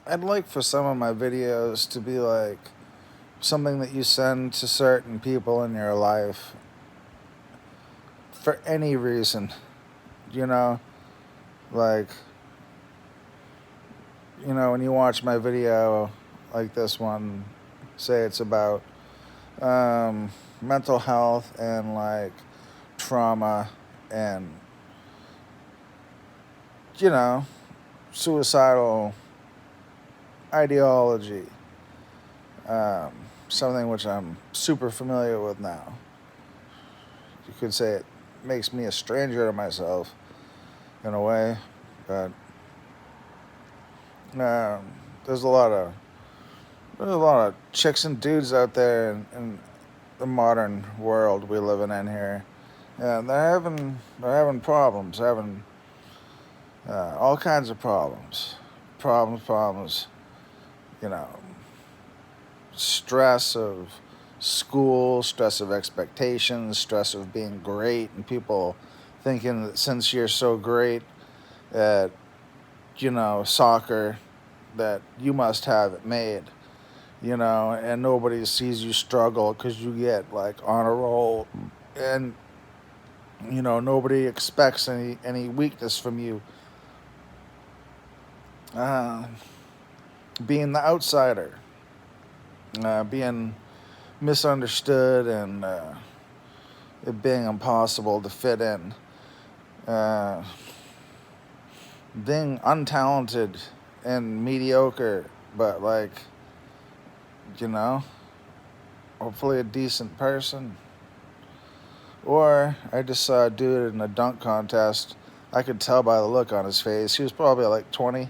I'd like for some of my videos to be like something that you send to certain people in your life for any reason, you know? Like, when you watch my video like this one, say it's about mental health and like trauma and, you know, suicidal ideology, um, something which I'm super familiar with now. You could say it makes me a stranger to myself in a way, but um, there's a lot of chicks and dudes out there in the modern world we living in here, and they're having problems, having all kinds of problems. You know, stress of school, stress of expectations, stress of being great, and people thinking that since you're so great at soccer, that you must have it made. And nobody sees you struggle because you get like on a roll, and nobody expects any weakness from you. Uh, Being the outsider, being misunderstood, and it being impossible to fit in, uh, being untalented and mediocre, but like you know, hopefully a decent person. Or I just saw a dude in a dunk contest. I could tell by the look on his face. He was probably like 20,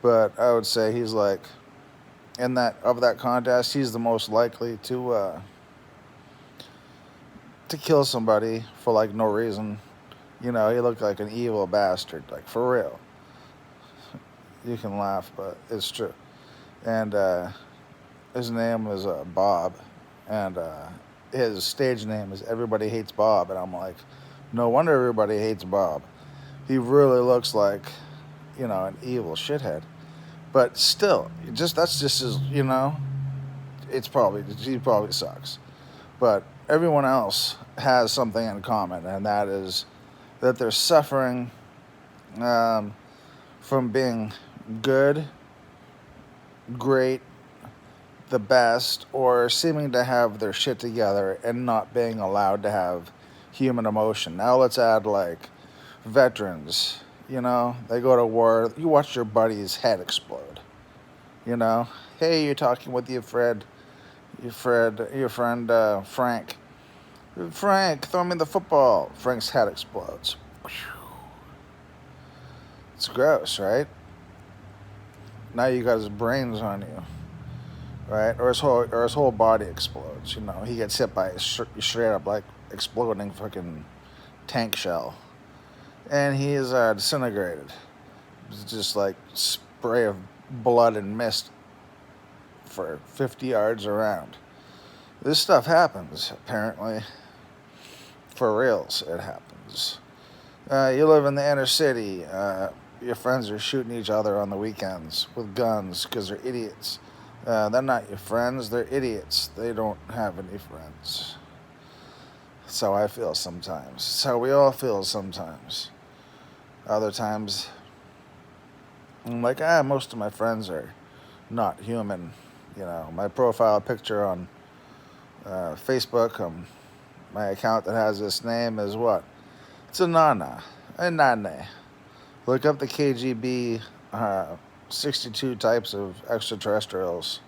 but I would say he's like in that contest. He's the most likely to kill somebody for like no reason. He looked like an evil bastard, like for real. You can laugh, but it's true. And his name was Bob, and his stage name is Everybody Hates Bob. And I'm like, no wonder everybody hates Bob. He really looks like, an evil shithead. But still, that's just his, he probably sucks. But everyone else has something in common, and that is that they're suffering um, from being good, great, the best, or seeming to have their shit together and not being allowed to have human emotion. Now let's add like veterans. They go to war. You watch your buddy's head explode. You know, hey, you're talking with your friend Frank. Frank, throw me the football. Frank's head explodes. It's gross, right? Now you got his brains on you, right? Or his whole body explodes. He gets hit by a straight up like exploding fucking tank shell, and he is disintegrated. It's just like spray of blood and mist for 50 yards around. This stuff happens, apparently. For reals, it happens. You live in the inner city. Your friends are shooting each other on the weekends with guns because they're idiots. They're not your friends, they're idiots. They don't have any friends. That's how I feel sometimes. That's how we all feel sometimes. Other times, I'm like, most of my friends are not human. My profile picture on Facebook, my account that has this name is what? It's a Nana. A Nane. Look up the KGB 62 types of extraterrestrials,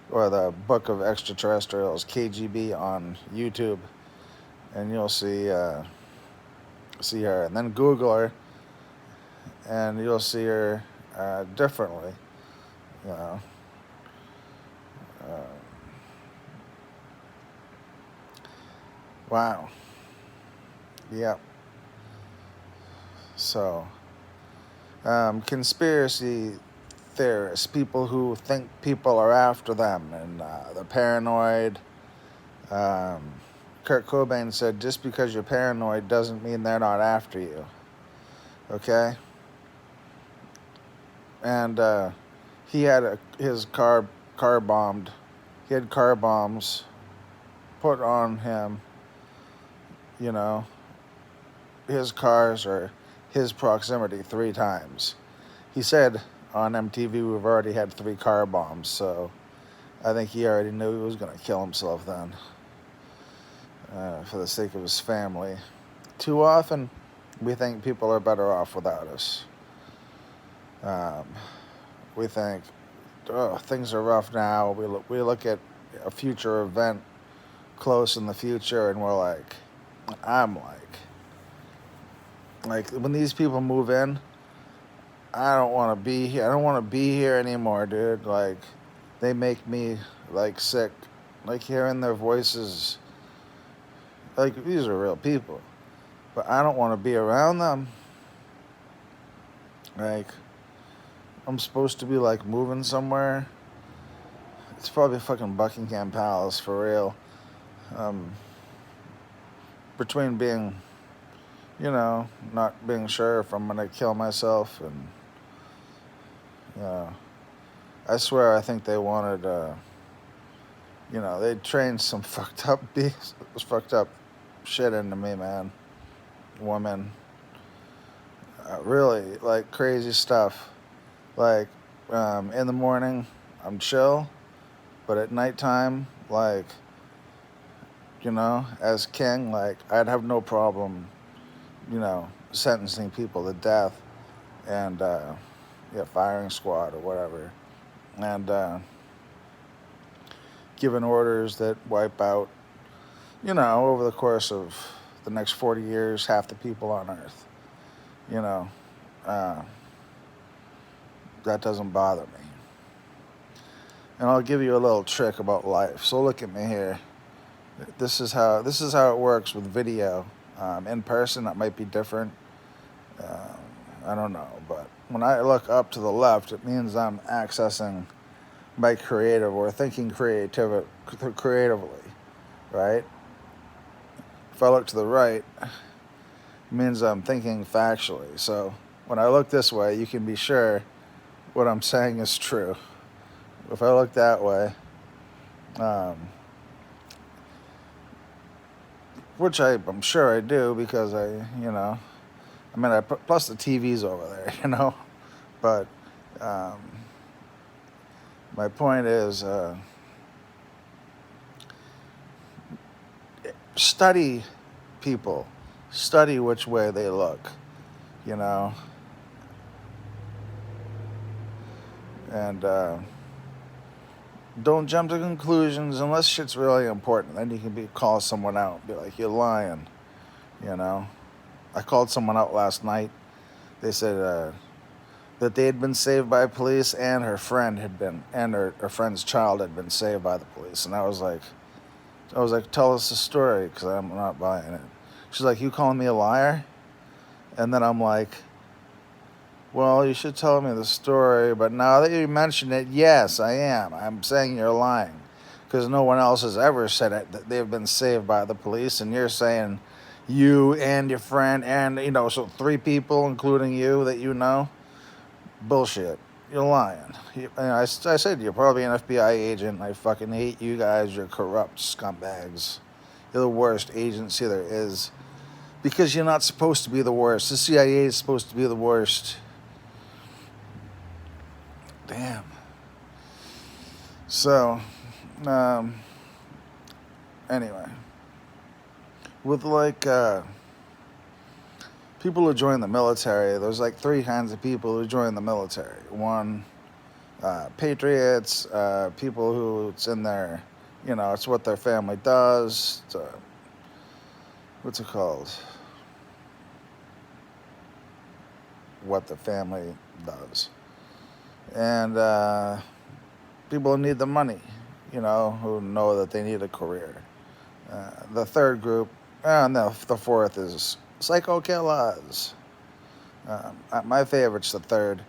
or the Book of Extraterrestrials, KGB, on YouTube, and you'll see her. And then Google her, and you'll see her differently. You know. Uh, wow. Yep. So, conspiracy theorists, people who think people are after them, and they're paranoid. Um, Kurt Cobain said, just because you're paranoid doesn't mean they're not after you. Okay? And he had his car bombed. He had car bombs put on him. You know, his cars or his proximity 3 times. He said on MTV we've already had 3 car bombs, so I think he already knew he was going to kill himself then, for the sake of his family. Too often, we think people are better off without us. We think, oh, things are rough now. We look at a future event close in the future, and we're like, I'm like when these people move in, I don't want to be here. I don't want to be here anymore, dude. Like, they make me like sick. Like hearing their voices. Like, these are real people, but I don't want to be around them. Like, I'm supposed to be like moving somewhere. It's probably fucking Buckingham Palace for real. Between being, not being sure if I'm gonna kill myself, and I swear I think they wanted, they trained some fucked up shit into me, man. Women, really like crazy stuff. Like, in the morning, I'm chill, but at nighttime, like, as king, like, I'd have no problem, sentencing people to death and, firing squad or whatever, and giving orders that wipe out, over the course of the next 40 years, half the people on Earth. That doesn't bother me. And I'll give you a little trick about life. So look at me here. This is how it works with video. In person, it might be different. I don't know, but when I look up to the left, it means I'm accessing my creative or thinking creatively, right? If I look to the right, it means I'm thinking factually. So when I look this way, you can be sure what I'm saying is true. If I look that way, which I'm sure I do because plus the TV's over there, but my point is, study people, study which way they look, and don't jump to conclusions unless shit's really important. Then you can call someone out, be like, you're lying, I called someone out last night. They said that they had been saved by police, and her friend and her friend's child had been saved by the police. And I was like, tell us the story, because I'm not buying it. She's like, you calling me a liar? And then I'm like, well, you should tell me the story, but now that you mention it, yes, I am. I'm saying you're lying, because no one else has ever said it, that they've been saved by the police, and you're saying you and your friend and, so 3 people, including you, that bullshit. You're lying. I said you're probably an FBI agent. I fucking hate you guys. You're corrupt scumbags. You're the worst agency there is, because you're not supposed to be the worst. The CIA is supposed to be the worst. Damn. So, anyway, with people who join the military, there's 3 kinds of people who join the military. One, patriots, people who it's in their, it's what their family does. It's, what's it called? What the family does. And people who need the money, who know that they need a career. The third group, and the fourth is psycho killers. My favorite's the third.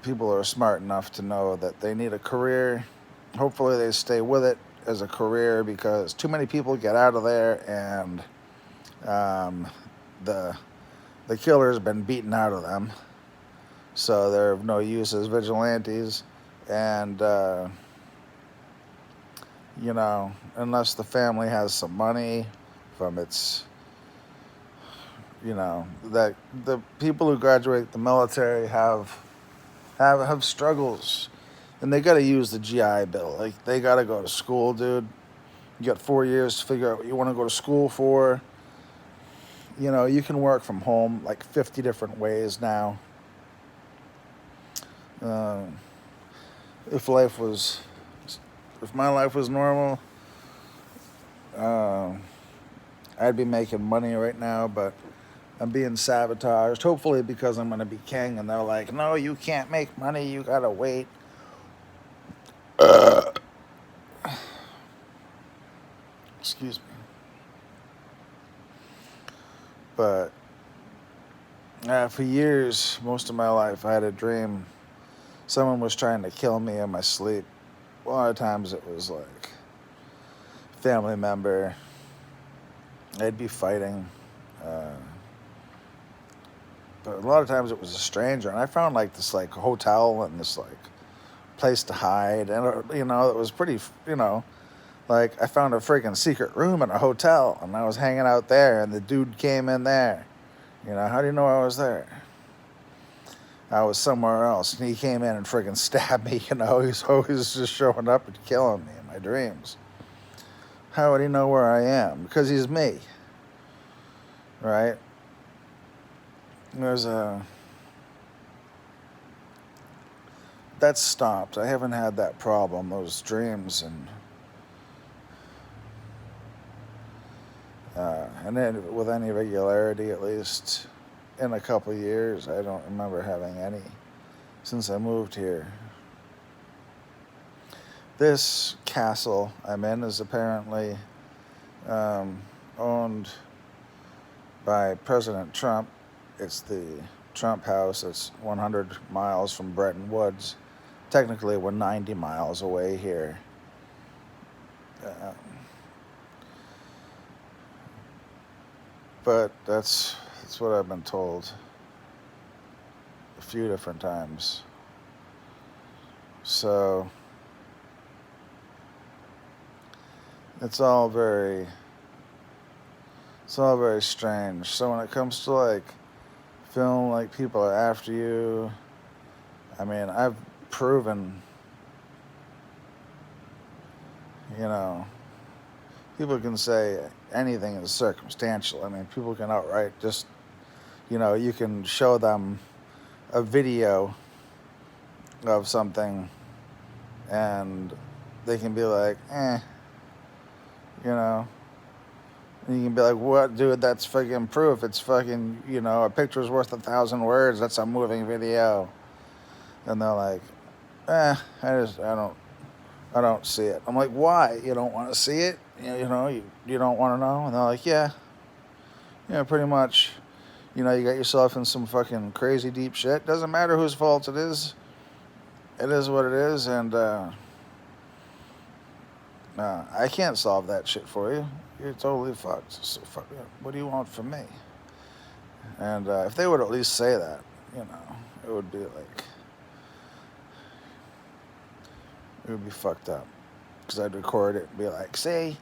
People are smart enough to know that they need a career. Hopefully they stay with it as a career, because too many people get out of there and the killer's been beaten out of them. so they're of no use as vigilantes. And unless the family has some money from its, that the people who graduate the military have struggles, and they got to use the GI Bill. Like, they got to go to school, dude. You got 4 years to figure out what you want to go to school for. You can work from home like 50 different ways now. Uh, if life was, if my life was normal, uh, I'd be making money right now, but I'm being sabotaged. Hopefully, because I'm going to be king, and they're like, "No, you can't make money. You gotta wait." Excuse me. But for years, most of my life, I had a dream someone was trying to kill me in my sleep. A lot of times it was like family member. They'd be fighting. Uh, but a lot of times it was a stranger. And I found like this like hotel and this like place to hide. And, it was pretty, like I found a freaking secret room in a hotel. And I was hanging out there and the dude came in there. How do you know I was there? I was somewhere else, and he came in and freaking stabbed me. He's always just showing up and killing me in my dreams. How would he know where I am? Because he's me, right? That's stopped. I haven't had that problem, those dreams, and then with any regularity, at least in a couple of years. I don't remember having any since I moved here. This castle I'm in is apparently owned by President Trump. It's the Trump house. It's 100 miles from Bretton Woods. Technically, we're 90 miles away here. But that's what I've been told a few different times. So it's all very strange. So when it comes to like film, like people are after you, I mean, I've proven, people can say anything is circumstantial. I mean, people can outright just, you can show them a video of something and they can be like, and you can be like, what, dude, that's fucking proof. It's fucking, a picture's worth 1,000 words. That's a moving video. And they're like, I don't see it. I'm like, why? You don't want to see it? You don't want to know? And they're like, yeah, pretty much. You got yourself in some fucking crazy deep shit. Doesn't matter whose fault it is. It is what it is, and I can't solve that shit for you. You're totally fucked. So fuck it. What do you want from me? And if they would at least say that, it would be like, it would be fucked up. Because I'd record it and be like, see,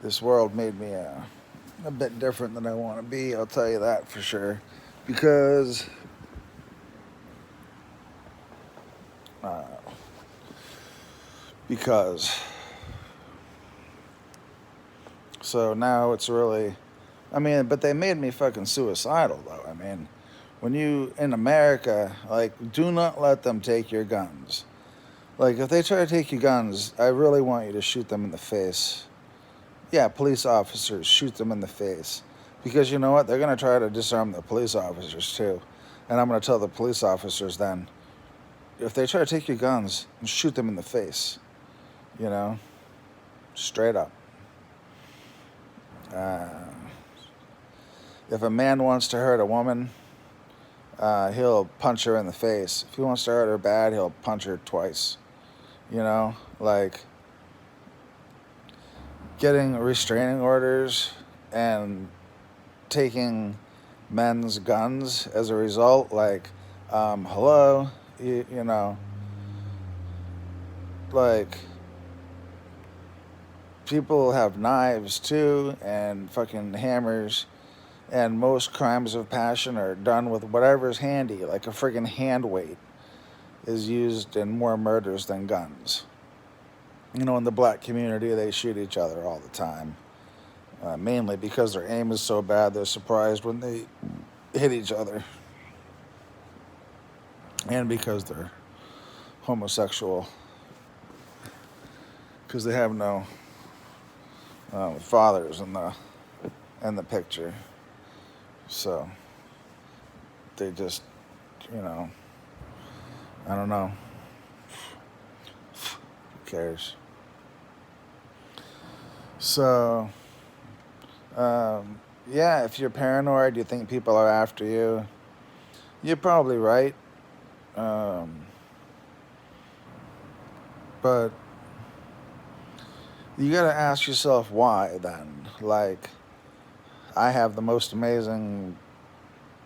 this world made me a bit different than I want to be. I'll tell you that for sure. Because so now it's really, but they made me fucking suicidal though. When you, in America, like, do not let them take your guns. Like, if they try to take your guns, I really want you to shoot them in the face. Yeah, police officers, shoot them in the face. Because you know what? They're going to try to disarm the police officers too. And I'm going to tell the police officers then, if they try to take your guns, shoot them in the face. Straight up. If a man wants to hurt a woman, he'll punch her in the face. If he wants to hurt her bad, he'll punch her twice. Like getting restraining orders and taking men's guns as a result. Like, hello, you know, like people have knives too and fucking hammers, and most crimes of passion are done with whatever's handy, like a friggin' hand weight is used in more murders than guns. You know, in the black community, they shoot each other all the time, mainly because their aim is so bad they're surprised when they hit each other, and because they're homosexual, because they have no fathers in the picture. So they just, you know, I don't know. Who cares? So, yeah, if you're paranoid, you think people are after you, you're probably right. Um, but you gotta ask yourself why then. Like, I have the most amazing,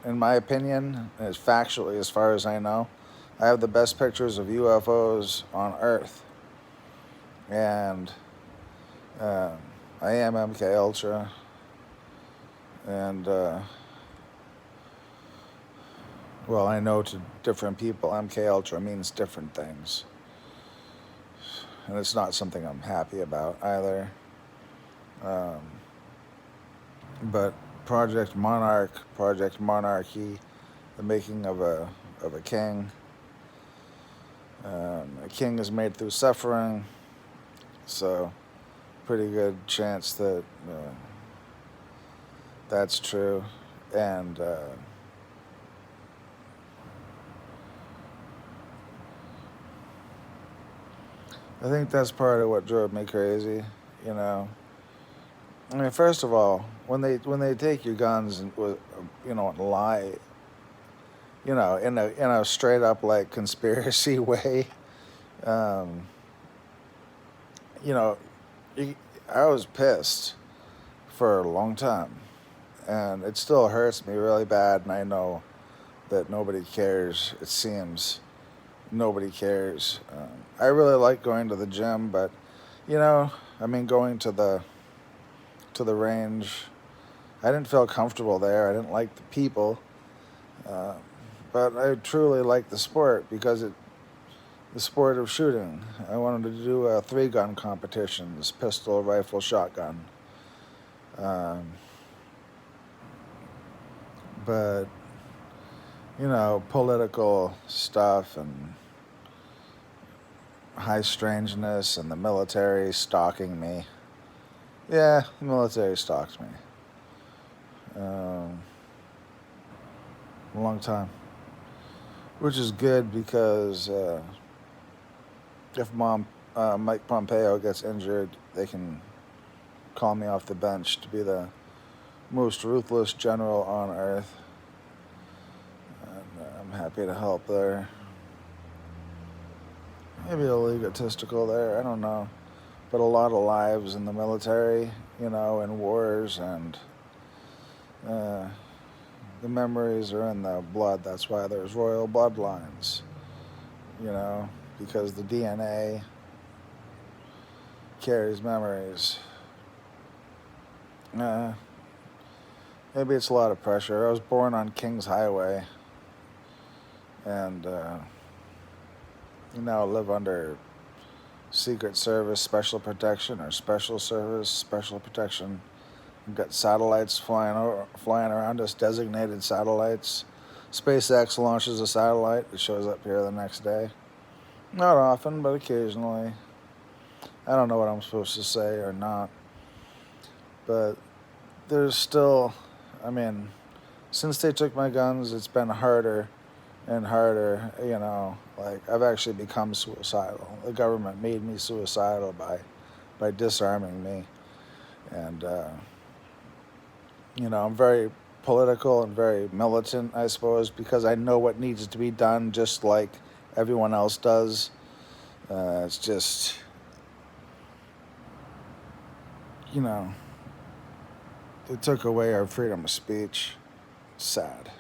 in my opinion, as factually as far as I know, I have the best pictures of UFOs on Earth. And um, I am MK Ultra. And, well, I know to different people, MK Ultra means different things. And it's not something I'm happy about either. Um, but Project Monarch, Project Monarchy, the making of a king. A king is made through suffering, so pretty good chance that that's true. And I think that's part of what drove me crazy. You know, I mean, first of all, when they take your guns and and lie, in a straight up like conspiracy way, um, you know, I was pissed for a long time, and it still hurts me really bad. And I know that nobody cares. It seems nobody cares. I really like going to the gym, but I mean, going to the range, I didn't feel comfortable there. I didn't like the people, uh, but I truly like the sport because the sport of shooting. I wanted to do 3-gun competitions: pistol, rifle, shotgun. Um, but political stuff and high strangeness and the military stalking me. Yeah, the military stalked me. Um, a long time. Which is good because if Mike Pompeo gets injured, they can call me off the bench to be the most ruthless general on earth. And I'm happy to help there. Maybe a little egotistical there, I don't know. But a lot of lives in the military, in wars, and uh, the memories are in the blood. That's why there's royal bloodlines, because the DNA carries memories. Uh, Maybe it's a lot of pressure. I was born on King's Highway, and now live under Secret Service special protection or special service special protection. We've got satellites flying around us, designated satellites. SpaceX launches a satellite. It shows up here the next day. Not often, but occasionally. I don't know what I'm supposed to say or not. But there's still, I mean, since they took my guns, it's been harder and harder, like I've actually become suicidal. The government made me suicidal by disarming me. And, I'm very political and very militant, I suppose, because I know what needs to be done just like everyone else does. It's just, they took away our freedom of speech. sad.